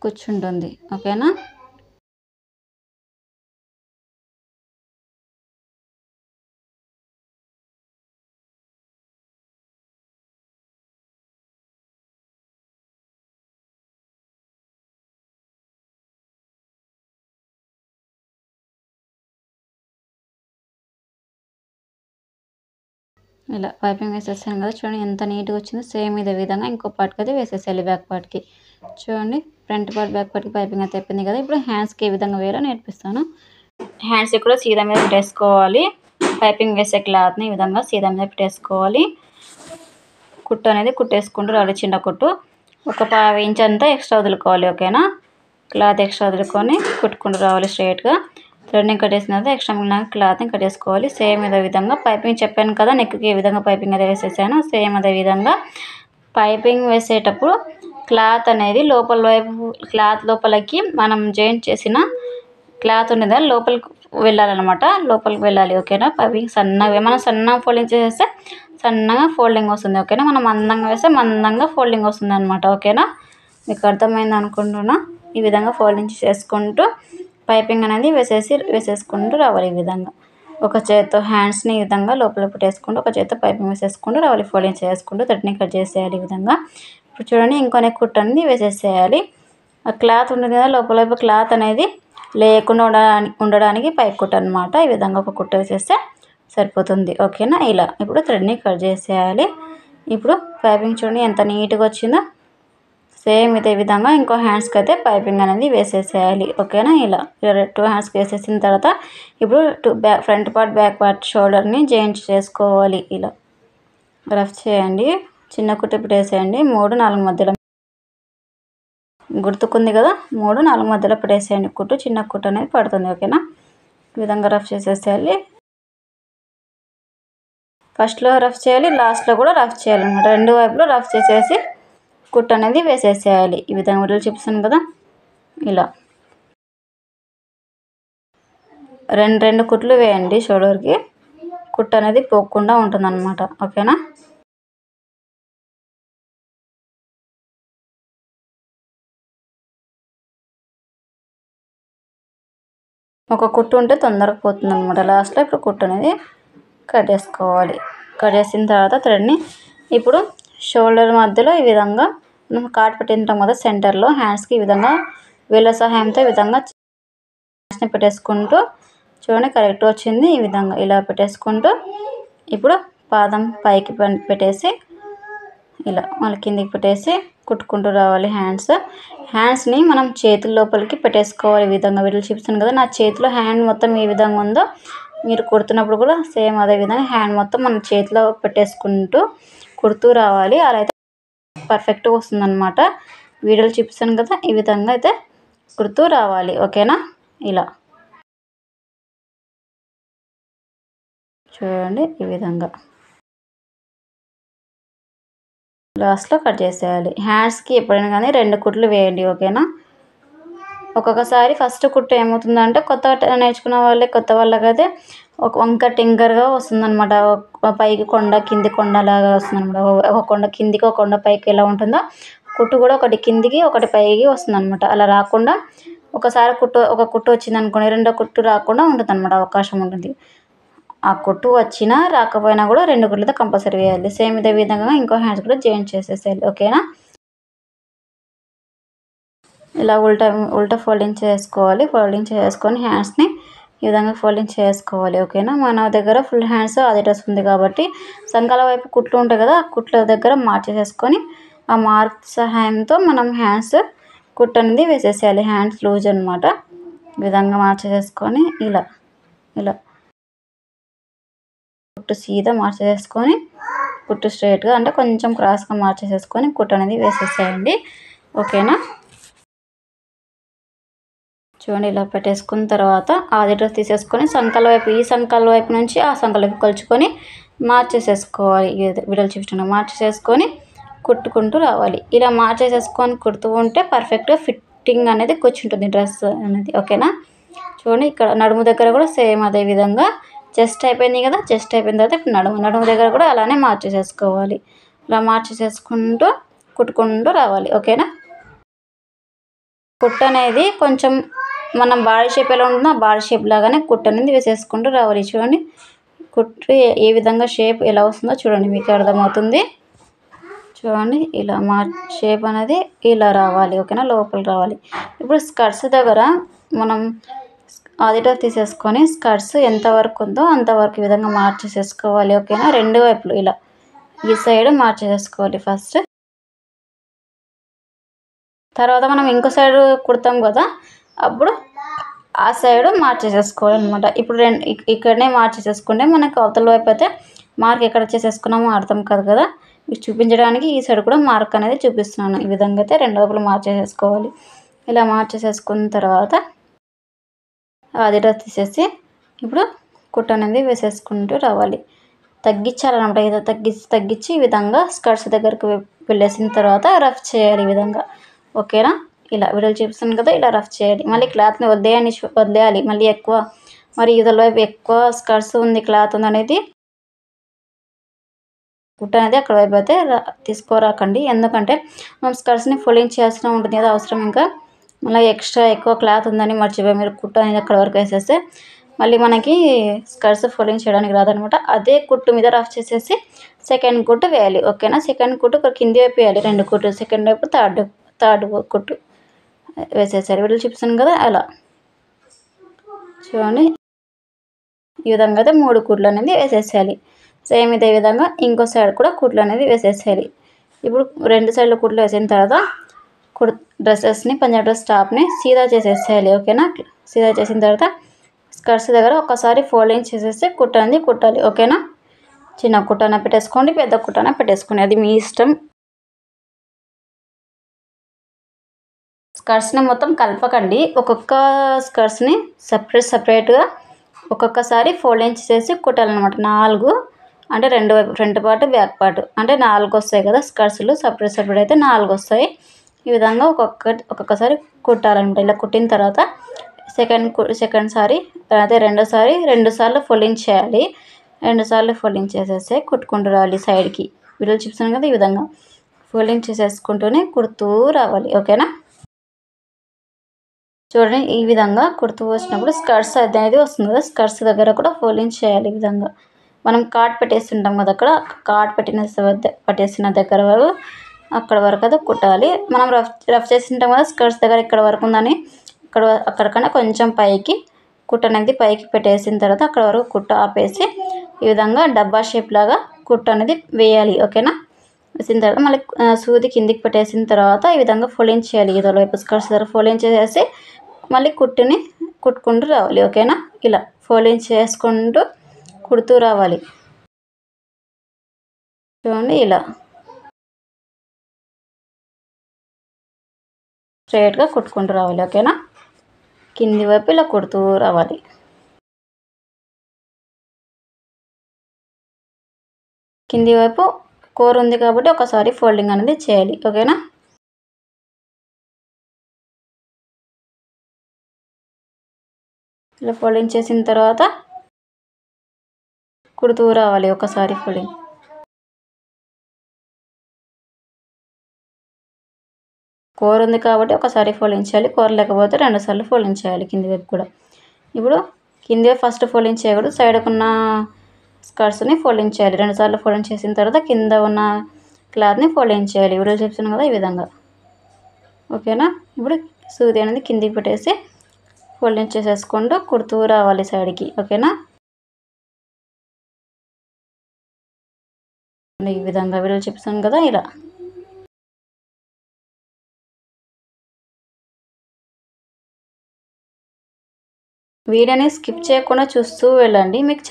కూర్చుంటుంది. ఓకేనా. ఇలా పైపింగ్ వేసేసాను కదా. చూడండి ఎంత నీట్గా వచ్చిందో. సేమ్ ఇదే విధంగా ఇంకో పార్ట్కి అయితే వేసేసేయాలి, బ్యాక్ పార్ట్కి. చూడండి ఫ్రంట్ పార్ట్ బ్యాక్ పార్ట్కి పైపింగ్ అయితే అయిపోయింది కదా. ఇప్పుడు హ్యాండ్స్కి ఏ విధంగా వేయాలో నేర్పిస్తాను. హ్యాండ్స్కి కూడా సీదా మీద పెట్టేసుకోవాలి. పైపింగ్ వేసే క్లాత్ని ఈ విధంగా సీదా మీద పెట్టేసుకోవాలి. కుట్టు అనేది కుట్టేసుకుంటూ రావాలి. చిన్న కుట్టు ఒక 1/2 ఇంచ్ అంతా ఎక్స్ట్రా వదులుకోవాలి. ఓకేనా. క్లాత్ ఎక్స్ట్రా వదులుకొని కుట్టుకుంటూ రావాలి స్ట్రైట్గా. థ్రెడ్ని కట్టేసిన తర్వాత ఎక్స్ట్రా మిగిలిన క్లాత్ని కట్టేసుకోవాలి. సేమ్ ఇదే విధంగా పైపింగ్ చెప్పాను కదా, నెక్కి ఏ విధంగా పైపింగ్ అయితే వేసేసాను సేమ్ అదే విధంగా పైపింగ్ వేసేటప్పుడు క్లాత్ అనేది లోపల వైపు, క్లాత్ లోపలికి మనం జాయింట్ చేసిన క్లాత్ ఉంది కదా లోపలికి వెళ్ళాలన్నమాట. లోపలికి వెళ్ళాలి. ఓకేనా. పైపింగ్ సన్నగా మనం సన్నగా ఫోల్డింగ్ చేసేస్తే సన్నగా ఫోల్డింగ్ వస్తుంది. ఓకేనా. మనం మందంగా వేస్తే మందంగా ఫోల్డింగ్ వస్తుంది అనమాట. ఓకేనా. మీకు అర్థమైంది అనుకుంటున్నా. ఈ విధంగా ఫోల్డింగ్ చేసుకుంటూ పైపింగ్ అనేది వేసేసుకుంటూ రావాలి. ఈ విధంగా ఒక చేత్తో హ్యాండ్స్ని ఈ విధంగా లోపల పెట్టేసుకుంటూ ఒక చేత్తో పైపింగ్ వేసేసుకుంటూ రావాలి. ఫోల్డింగ్ చేసుకుంటూ థ్రెడ్ని కట్ చేసేయాలి ఈ విధంగా. ఇప్పుడు చూడండి ఇంకో నెక్ కుట్టు అనేది వేసేసేయాలి. ఆ క్లాత్ ఉంటుంది కదా లోపల క్లాత్ అనేది లేకుండా ఉండడానికి పై కుట్టు అనమాట. ఈ విధంగా ఒక కుట్టు వేసేస్తే సరిపోతుంది. ఓకేనా. ఇలా ఇప్పుడు థ్రెడ్ని కట్ చేసేయాలి. ఇప్పుడు పైపింగ్ చూడండి ఎంత నీట్గా వచ్చిందో. సేమ్ ఇదే విధంగా ఇంకో హ్యాండ్స్కి అయితే పైపింగ్ అనేది వేసేసేయాలి. ఓకేనా. ఇలా 2 హ్యాండ్స్కి వేసేసిన తర్వాత ఇప్పుడు front part back part షోల్డర్ని joint చేసుకోవాలి. ఇలా రఫ్ చేయండి. చిన్న కుట్టు పెట్టేసేయండి. 3, 4 మధ్యలో గుర్తుకుంది కదా, 3, 4 మధ్యలో పెట్టేసేయండి. కుట్టు చిన్న కుట్టు అనేది పడుతుంది. ఓకేనా. ఈ విధంగా రఫ్ చేసేసేయాలి. ఫస్ట్లో రఫ్ చేయాలి, లాస్ట్లో కూడా రఫ్ చేయాలన్నమాట. 2 వైపులో రఫ్ చేసేసి కుట్టు అనేది వేసేసేయాలి. ఈ విధంగా వీడియోలో చూపిస్తాను కదా. ఇలా 2 కుట్లు వేయండి షోల్డర్కి. కుట్టు అనేది పోకుండా ఉంటుందన్నమాట. ఓకేనా. ఒక కుట్టు ఉంటే తొందరగా పోతుంది అనమాట. లాస్ట్లో ఇప్పుడు కుట్టు అనేది కట్ చేసుకోవాలి. కట్ చేసిన తర్వాత థ్రెడ్ని ఇప్పుడు షోల్డర్ మధ్యలో ఈ విధంగా మనం కాట్ పెట్టింటాం కదా సెంటర్లో హ్యాండ్స్కి ఈ విధంగా వేళ్ళ సహాయంతో ఈ విధంగా హ్యాండ్స్ని పెట్టేసుకుంటూ చూడండి కరెక్ట్ వచ్చింది. ఈ విధంగా ఇలా పెట్టేసుకుంటూ ఇప్పుడు పాదం పైకి పెట్టేసి ఇలా మళ్ళీ కిందికి పెట్టేసి కుట్టుకుంటూ రావాలి. హ్యాండ్స్ని మనం చేతుల లోపలికి పెట్టేసుకోవాలి. ఈ విధంగా వీడియోలు చూపిస్తాను కదా, నా చేతిలో హ్యాండ్ మొత్తం ఏ విధంగా ఉందో మీరు కుడుతున్నప్పుడు కూడా సేమ్ అదే విధంగా హ్యాండ్ మొత్తం మనం చేతిలో పెట్టేసుకుంటూ కుడుతూ రావాలి. అలా అయితే పర్ఫెక్ట్గా వస్తుందన్నమాట. వీడియోలు చూపిస్తాను కదా, ఈ విధంగా అయితే కుడుతూ రావాలి. ఓకేనా? ఇలా చూడండి, ఈ విధంగా లాస్ట్లో కట్ చేసేయాలి. హ్యాండ్స్కి ఎప్పుడైనా కానీ 2 కుట్లు వేయండి. ఓకేనా? ఒక్కొక్కసారి ఫస్ట్ కుట్టు ఏమవుతుందంటే కొత్తగా నేర్చుకున్న కొత్త వాళ్ళకైతే ఒక వంక టింకర్గా వస్తుందన్నమాట. పైకి కొండ కింది కొండలాగా వస్తుందన్నమాట. ఒక కొండ కిందికి ఒక కొండ పైకి ఎలా ఉంటుందో కుట్టు కూడా ఒకటి కిందికి ఒకటి పైకి వస్తుందన్నమాట. అలా రాకుండా ఒకసారి ఒక కుట్టు వచ్చిందనుకోండి, రెండో కుట్టు రాకుండా ఉంటుందన్నమాట, అవకాశం ఉంటుంది. ఆ కుట్టు వచ్చినా రాకపోయినా కూడా 2 కుట్లతో కంపల్సరీ వేయాలి. సేమ్ ఇదే విధంగా ఇంకో హ్యాండ్స్ కూడా జాయిన్ చేసేసేయాలి. ఓకేనా? ఇలా ఉల్టా ఫోల్డింగ్ చేసుకోవాలి. ఫోల్డింగ్ చేసుకొని హ్యాండ్స్ని ఈ విధంగా ఫోల్డింగ్ చేసుకోవాలి. ఓకేనా? మన దగ్గర ఫుల్ హ్యాండ్స్ అదే డ్రెస్ ఉంది కాబట్టి సంకాల వైపు కుట్లు ఉంటాయి కదా, ఆ కుట్ల దగ్గర మార్చేసేసుకొని ఆ మార్క్ సహాయంతో మనం హ్యాండ్స్ కుట్టు అనేది వేసేసేయాలి. హ్యాండ్స్ లూజ్ అనమాట. ఈ విధంగా మార్చేసేసుకొని ఇలా కుట్టు సీదా మార్చేసేసుకొని కుట్టు స్ట్రైట్గా అంటే కొంచెం క్రాస్గా మార్చేసేసుకొని కుట్టు అనేది వేసేసేయండి. ఓకేనా? చూడండి, ఇలా పెట్టేసుకున్న తర్వాత ఆది డ్రెస్ తీసేసుకొని సంకల వైపు, ఈ సంకల వైపు నుంచి ఆ సంకల వైపు కలుచుకొని మార్చేసేసుకోవాలి. విడలు చూపించండి, మార్చేసేసుకొని కుట్టుకుంటూ రావాలి. ఇలా మార్చేసేసుకొని కుడుతూ ఉంటే పర్ఫెక్ట్గా ఫిట్టింగ్ అనేది కూర్చుంటుంది డ్రెస్ అనేది. ఓకేనా? చూడండి, ఇక్కడ నడుము దగ్గర కూడా సేమ్ అదే విధంగా చెస్ట్ అయిపోయింది కదా, చెస్ట్ అయిపోయిన తర్వాత ఇప్పుడు నడుము దగ్గర కూడా అలానే మార్చేసేసుకోవాలి. ఇలా మార్చేసేసుకుంటూ కుట్టుకుంటూ రావాలి. ఓకేనా? కుట్టు అనేది కొంచెం మనం బాడీ షేప్ ఎలా ఉంటుందో ఆ బాడీ షేప్ లాగానే కుట్టు అనేది వేసేసుకుంటూ రావాలి. చూడండి, కుట్టు ఏ విధంగా షేప్ ఎలా వస్తుందో చూడండి, మీకు అర్థమవుతుంది. చూడండి, ఇలా షేప్ అనేది ఇలా రావాలి. ఓకేనా? లోపల రావాలి. ఇప్పుడు స్కర్ట్స్ దగ్గర మనం ఆదిట తీసేసుకొని స్కర్ట్స్ ఎంతవరకు ఉందో అంతవరకు ఈ విధంగా మార్చేసేసుకోవాలి. ఓకేనా? 2 వైపులు ఇలా ఈ సైడ్ మార్చేసేసుకోవాలి ఫస్ట్. తర్వాత మనం ఇంకో సైడ్ కుడతాం కదా, అప్పుడు ఆ సైడ్ మార్చేసేసుకోవాలి అనమాట. ఇప్పుడు ఇక్కడనే మార్చేసేసుకుంటే మనకు అవతల వైపు అయితే మార్క్ ఎక్కడ చేసేసుకున్నామో అర్థం కాదు కదా. మీకు చూపించడానికి ఈ సైడ్ కూడా మార్క్ అనేది చూపిస్తున్నాను. ఈ విధంగా అయితే 2 వైపులు మార్చేసేసుకోవాలి. ఇలా మార్చేసేసుకున్న తర్వాత అది డ్రెస్ తీసేసి ఇప్పుడు కుట్టు అనేది వేసేసుకుంటూ రావాలి. తగ్గించాలన్నమాట. ఏదో తగ్గించి ఈ విధంగా స్కర్ట్స్ దగ్గరకు వెళ్ళేసిన తర్వాత రఫ్ చేయాలి ఈ విధంగా. ఓకేనా? ఇలా వీడియోలు చూపిస్తాను కదా, ఇలా రఫ్ చేయాలి. మళ్ళీ క్లాత్ని వదిలేయాలి. మళ్ళీ మరి ఇవతల వైపు ఎక్కువ స్కర్ట్స్ ఉంది, క్లాత్ ఉంది అనేది కుట్టు అనేది అక్కడ వైపు అయితే తీసుకోరాకండి. ఎందుకంటే మనం స్కర్ట్స్ని ఫోల్డింగ్ చేయాల్సిన ఉంటుంది కదా, అవసరం. ఇంకా మళ్ళీ ఎక్కువ క్లాత్ ఉందని మర్చిపోయి మీరు కుట్టు అనేది అక్కడ వరకు వేసేస్తే మళ్ళీ మనకి స్కర్ట్స్ ఫోల్డింగ్ చేయడానికి రాదనమాట. అదే కుట్టు మీద రఫ్ చేసేసి సెకండ్ కుట్టు వేయాలి. ఓకేనా? సెకండ్ కుట్టు కింది వైపు వేయాలి. 2 కుట్టు, సెకండ్ వైపు థర్డ్ కుట్టు వేసేసారు. వీడియోలు చూపిస్తాను కదా, అలా చూడండి. ఈ విధంగా అయితే 3 కుట్లు అనేది వేసేసేయాలి. సేమ్ ఇదే విధంగా ఇంకో సైడ్ కూడా కుట్లు అనేది వేసేసేయాలి. ఇప్పుడు 2 సైడ్ల కుట్లు వేసిన తర్వాత డ్రెస్సెస్ని, పంజాబీ డ్రెస్ టాప్ని సీదా చేసేసేయాలి. ఓకేనా? సీదా చేసిన తర్వాత స్కర్ట్స్ దగ్గర ఒకసారి ఫోల్డింగ్ చేసేసి కుట్టు అనేది కుట్టాలి. ఓకేనా? చిన్న కుట్టన పెట్టేసుకోండి, పెద్ద కుట్టన పెట్టేసుకోండి, అది మీ ఇష్టం. స్కర్ట్స్ని మొత్తం కలపకండి. ఒక్కొక్క స్కర్ట్స్ని సపరేట్గా ఒక్కొక్కసారి ఫోల్డింగ్ చేసి కుట్టాలన్నమాట. 4 అంటే 2 వైపు, ఫ్రంట్ పార్ట్ బ్యాక్ పార్ట్ అంటే 4 వస్తాయి కదా స్కర్ట్స్లు. సపరేట్ అయితే 4 వస్తాయి. ఈ విధంగా ఒక్కొక్కసారి కుట్టాలన్నమాట. ఇలా కుట్టిన తర్వాత సెకండ్ సారి అదే రెండోసారి 2 సార్లు ఫోల్డింగ్ చేయాలి. 2 సార్లు ఫోల్డింగ్ చేసేస్తే కుట్టుకుంటూ రావాలి సైడ్కి. వీడియోలు చూపిస్తాను కదా, ఈ విధంగా ఫోల్డింగ్ చేసేసుకుంటూనే కుడుతూ రావాలి. ఓకేనా? చూడండి, ఈ విధంగా కుడుతూ వచ్చినప్పుడు స్కర్ట్స్ అనేది వస్తుంది కదా, స్కర్ట్స్ దగ్గర కూడా ఫోల్డింగ్ చేయాలి. ఈ విధంగా మనం కార్డ్ పెట్టేస్తుంటాం కదా, అక్కడ కార్డ్ పట్టేసిన దగ్గర వరకు అక్కడ వరకు అయితే కుట్టాలి. మనం రఫ్ చేస్తుంటాం కదా స్కర్ట్స్ దగ్గర, ఇక్కడ వరకు ఉందని అక్కడికన్నా కొంచెం పైకి కుట్టు అనేది పైకి పెట్టేసిన తర్వాత అక్కడ వరకు కుట్టు ఆపేసి ఈ విధంగా డబ్బా షేప్ లాగా కుట్టు అనేది వేయాలి. ఓకేనా? వేసిన తర్వాత మళ్ళీ సూది కిందికి పెట్టేసిన తర్వాత ఈ విధంగా ఫోల్డింగ్ చేయాలి. ఇదో వైపు స్కర్ట్స్ దగ్గర ఫోల్డింగ్ చేసేసి మళ్ళీ కుట్టుకుంటూ రావాలి. ఓకేనా? ఇలా ఫోల్డింగ్ చేసుకుంటూ కుడుతూ రావాలి. చూడండి ఇలా స్ట్రైట్గా కుట్టుకుంటూ రావాలి. ఓకేనా, కింది వైపు ఇలా కుడుతూ రావాలి. కింది వైపు కూర ఉంది కాబట్టి ఒకసారి ఫోల్డింగ్ అనేది చేయాలి. ఓకేనా, ఇలా ఫోల్డింగ్ చేసిన తర్వాత కుడుతూ రావాలి. ఒకసారి ఫోల్డింగ్ కూర ఉంది కాబట్టి ఒకసారి ఫోల్డింగ్ చేయాలి. కూర లేకపోతే 2 సార్లు ఫోల్డింగ్ చేయాలి కింది వైపు కూడా. ఇప్పుడు కింది వైపు ఫస్ట్ ఫోల్డింగ్ చేయకూడదు, సైడ్కున్న స్కర్ట్స్ని ఫోల్డింగ్ చేయాలి. 2 సార్లు ఫోల్డింగ్ చేసిన తర్వాత కింద ఉన్న క్లాత్ని ఫోల్డింగ్ చేయాలి. వీడియో చెప్తున్నాను కదా ఈ విధంగా. ఓకేనా, ఇప్పుడు సూది అనేది కిందికి పెట్టేసి ఫోల్డింగ్ చేసేసుకుంటూ కుడుతూ రావాలి సైడ్కి. ఓకేనా, ఈ విధంగా వీడియో చెప్తాను కదా ఇలా. వీడియోని స్కిప్ చేయకుండా చూస్తూ వెళ్ళండి, మీకు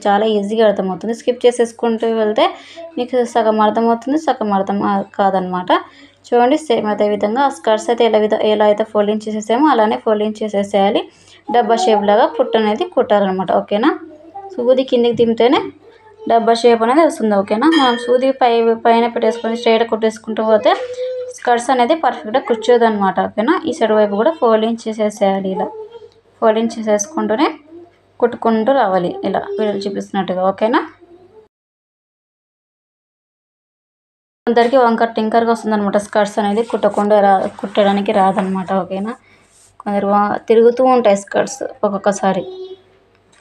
చాలా ఈజీగా అర్థమవుతుంది. స్కిప్ చేసేసుకుంటూ వెళ్తే మీకు సగం అర్థమవుతుంది, సగం అర్థం కాదనమాట. చూడండి, సేమ్ అదే విధంగా ఆ స్కర్ట్స్ అయితే ఎలా అయితే ఫోల్డింగ్ చేసేసామో అలానే ఫోల్డింగ్ చేసేసేయాలి. డబ్బా షేప్ లాగా కుట్టు అనేది కుట్టాలన్నమాట. ఓకేనా, సూది కిందికి దింపితేనే డబ్బా షేప్ అనేది వస్తుంది. ఓకేనా, మనం సూది పైన పెట్టేసుకొని స్ట్రైట్గా కుట్టేసుకుంటూ పోతే స్కర్ట్స్ అనేది పర్ఫెక్ట్గా కూర్చోదన్నమాట. ఓకేనా, ఈ సైడ్ వైపు కూడా ఫోల్డింగ్ చేసేసేయాలి. ఇలా ఫోల్డింగ్ చేసేసుకుంటూనే కుట్టుకుంటూ రావాలి, ఇలా వీడియోలు చూపిస్తున్నట్టుగా. ఓకేనా, కొందరికి వంకర్ టింకర్గా వస్తుందన్నమాట. స్కర్ట్స్ అనేది కుట్టడానికి రాదనమాట. ఓకేనా, కొందరు తిరుగుతూ ఉంటాయి స్కర్ట్స్ ఒక్కొక్కసారి.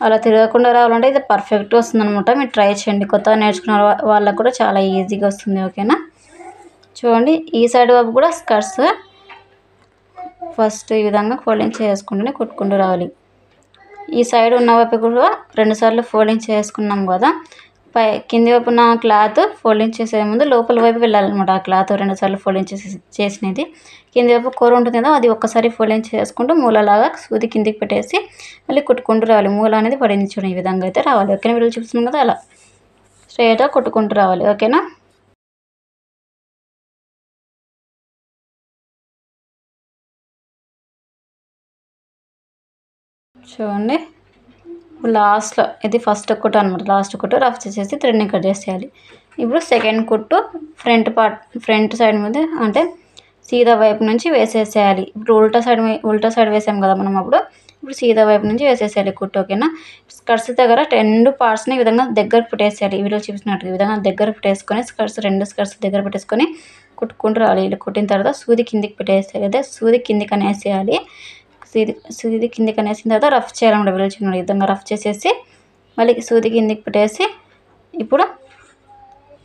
అలా తిరగకుండా రావాలంటే ఇది పర్ఫెక్ట్గా వస్తుందన్నమాట. మీరు ట్రై చేయండి, కొత్తగా నేర్చుకున్న వాళ్ళకు కూడా చాలా ఈజీగా వస్తుంది. ఓకేనా, చూడండి ఈ సైడ్ వైపు కూడా స్కర్ట్స్ ఫస్ట్ ఈ విధంగా ఫోల్డింగ్ చేసుకుంటూనే కుట్టుకుంటూ రావాలి. ఈ సైడ్ ఉన్న వైపు కూడా 2 సార్లు ఫోల్డింగ్ చేసుకున్నాం కదా, కింది వైపు ఉన్న క్లాత్ ఫోల్డింగ్ చేసే ముందు లోపల వైపు వెళ్ళాలన్నమాట. ఆ క్లాత్ 2 సార్లు ఫోల్డింగ్ చేసినది కింది వైపు కూర ఉంటుంది కదా, అది ఒక్కసారి ఫోల్డింగ్ చేసుకుంటూ మూలలాగా సూది కిందికి పెట్టేసి మళ్ళీ కుట్టుకుంటూ రావాలి. మూల అనేది పడింది చూడండి, ఈ విధంగా అయితే రావాలి. ఓకేనా, వీడియో చూపిస్తున్నాం కదా అలా స్ట్రైట్గా కుట్టుకుంటూ రావాలి. ఓకేనా, చూడండి లాస్ట్లో ఇది ఫస్ట్ కుట్టు అనమాట. లాస్ట్ కుట్టు రఫ్ చేసేసి థ్రెడ్ని కట్ చేసేయాలి. ఇప్పుడు సెకండ్ కుట్టు ఫ్రంట్ సైడ్ మీద అంటే సీదా వైపు నుంచి వేసేసేయాలి. ఇప్పుడు ఉల్టా సైడ్ వేసాం కదా మనం అప్పుడు. ఇప్పుడు సీదా వైపు నుంచి వేసేసేయాలి కుట్టు. ఓకేనా, స్కర్ట్స్ దగ్గర 2 పార్ట్స్ని ఈ విధంగా దగ్గర పెట్టేసేయాలి. వీడియో చూపిస్తున్నట్టు ఈ విధంగా దగ్గర పెట్టేసుకొని 2 స్కర్ట్స్ దగ్గర పెట్టేసుకొని కుట్టుకుంటూ రావాలి. ఇలా కుట్టిన తర్వాత సూది కిందికి పెట్టేసేయాలి. అదే సూది కిందికి అనేసేయాలి. సూది కిందికి అనేసిన తర్వాత రఫ్ చేయాలన్నమాట. వీడియో చూడండి, ఈ విధంగా రఫ్ చేసేసి మళ్ళీ సూది కిందికి పెట్టేసి ఇప్పుడు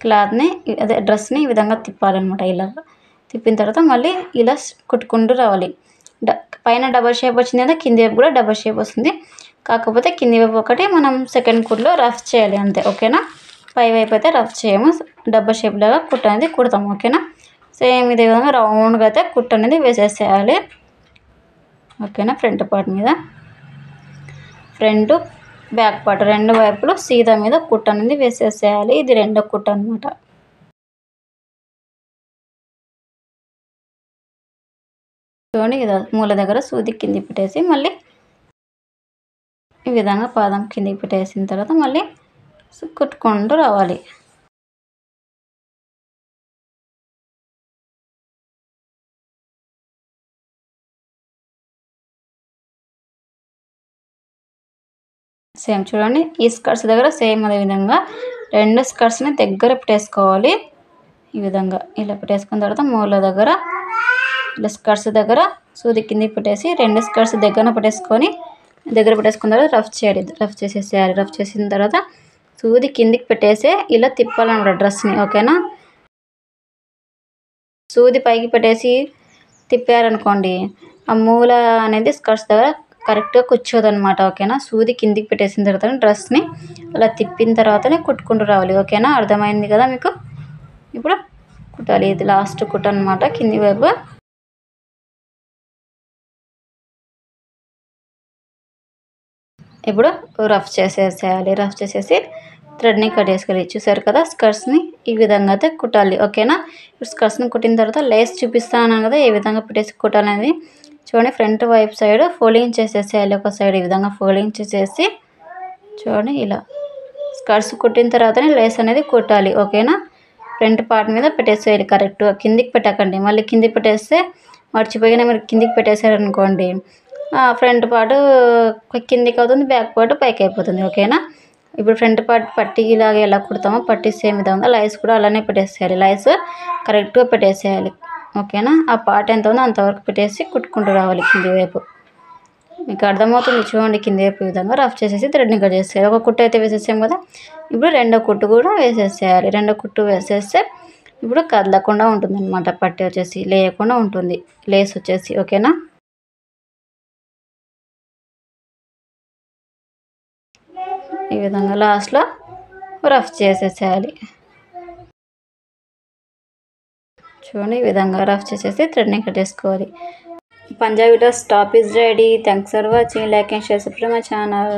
క్లాత్ని అదే డ్రెస్ని ఈ విధంగా తిప్పాలన్నమాట. ఇలా తిప్పిన తర్వాత మళ్ళీ ఇలా కుట్టుకుంటూ రావాలి. పైన డబల్ షేప్ వచ్చింది కదా, కింది వైపు కూడా డబల్ షేప్ వస్తుంది. కాకపోతే కింది వైపు ఒకటి మనం సెకండ్ కుట్లో రఫ్ చేయాలి అంతే. ఓకేనా, పై వైపు అయితే రఫ్ చేయము, డబల్ షేప్ లాగా కుట్టు అనేది కుడతాము. ఓకేనా, సేమ్ ఇదే విధంగా రౌండ్గా అయితే కుట్టు అనేది వేసేసేయాలి. ఓకేనా, ఫ్రంట్ పార్ట్ మీద ఫ్రంట్ బ్యాక్ పార్ట్ 2 వైపులు సీదా మీద కుట్టు అనేది వేసేసేయాలి. ఇది 2వ కుట్టు అనమాట. చూడండి, ఇది మూల దగ్గర సూది కిందికి పెట్టేసి మళ్ళీ ఈ విధంగా పాదం కిందికి పెట్టేసిన తర్వాత మళ్ళీ కుట్టుకుంటూ రావాలి. సేమ్ చూడండి, ఈ స్కర్ట్స్ దగ్గర సేమ్ అదే విధంగా 2 స్కర్ట్స్ని దగ్గర పెట్టేసుకోవాలి. ఈ విధంగా ఇలా పెట్టేసుకున్న తర్వాత మూల దగ్గర ఇలా స్కర్ట్స్ దగ్గర సూది కిందికి పెట్టేసి 2 స్కర్ట్స్ దగ్గర పెట్టేసుకున్న తర్వాత రఫ్ చేసేసేయాలి. రఫ్ చేసిన తర్వాత సూది కిందికి పెట్టేసి ఇలా తిప్పాలన్నమాట డ్రెస్ని. ఓకేనా, సూది పైకి పెట్టేసి తిప్పారనుకోండి, ఆ మూల అనేది స్కర్ట్స్ దగ్గర కరెక్ట్గా కూర్చోదన్నమాట. ఓకేనా, సూది కిందికి పెట్టేసిన తర్వాత డ్రెస్ని అలా తిప్పిన తర్వాతనే కుట్టుకుంటూ రావాలి. ఓకేనా, అర్థమైంది కదా మీకు. ఇప్పుడు కుట్టాలి, ఇది లాస్ట్ కుట్టు అనమాట. కింది వైపు ఇప్పుడు రఫ్ చేసేసేయాలి. రఫ్ చేసేసి థ్రెడ్ని కట్ చేసుకోవాలి. చూసారు కదా స్కర్ట్స్ని ఈ విధంగా అయితే కుట్టాలి. ఓకేనా. ఇప్పుడు స్కర్ట్స్ని కుట్టిన తర్వాత లేస్ చూపిస్తాను కదా ఏ విధంగా పెట్టేసి కుట్టాలనేది. చూడండి ఫ్రంట్ వైపు సైడ్ ఫోల్డింగ్ చేసేసేయాలి. ఒక సైడ్ ఈ విధంగా ఫోల్డింగ్ చేసేసి చూడండి ఇలా స్కర్ట్స్ కుట్టిన తర్వాతనే లేస్ అనేది కుట్టాలి. ఓకేనా. ఫ్రంట్ పార్ట్ మీద పెట్టేసేయాలి కరెక్ట్గా. కిందికి పెట్టకండి. మళ్ళీ కిందికి పెట్టేస్తే మర్చిపోయినా మీరు కిందికి పెట్టేశారనుకోండి ఫ్రంట్ పార్ట్ కిందికి అవుతుంది, బ్యాక్ పార్ట్ పైకి అయిపోతుంది. ఓకేనా. ఇప్పుడు ఫ్రంట్ పార్ట్ పట్టీ ఇలాగ ఎలా కుడతామో పట్టీ సేమ్ విధంగా లైస్ కూడా అలానే పెట్టేసేయాలి. లైస్ కరెక్ట్గా పెట్టేసేయాలి. ఓకేనా. ఆ పార్ట్ ఎంత ఉందో అంతవరకు పెట్టేసి కుట్టుకుంటూ రావాలి కింది వైపు. మీకు అర్థమవుతుంది చూడండి. కింది వైపు విధంగా రఫ్ చేసేసి థ్రెడ్ని కట్ చేసేయాలి. ఒక కుట్టు అయితే వేసేసాం కదా. ఇప్పుడు రెండో కుట్టు కూడా వేసేసేయాలి. రెండో కుట్టు వేసేస్తే ఇప్పుడు కదలకుండా ఉంటుంది అనమాట. పట్టీ వచ్చేసి లేయకుండా ఉంటుంది లేస్ వచ్చేసి. ఓకేనా. ఈ విధంగా లాస్ట్లో రఫ్ చేసేసేయాలి. చూడండి ఈ విధంగా రఫ్ చేసేసి థ్రెడ్ని కట్ చేసుకోవాలి. Punjabi dress top is ready. Thanks for watching. Like and share subscribe my channel.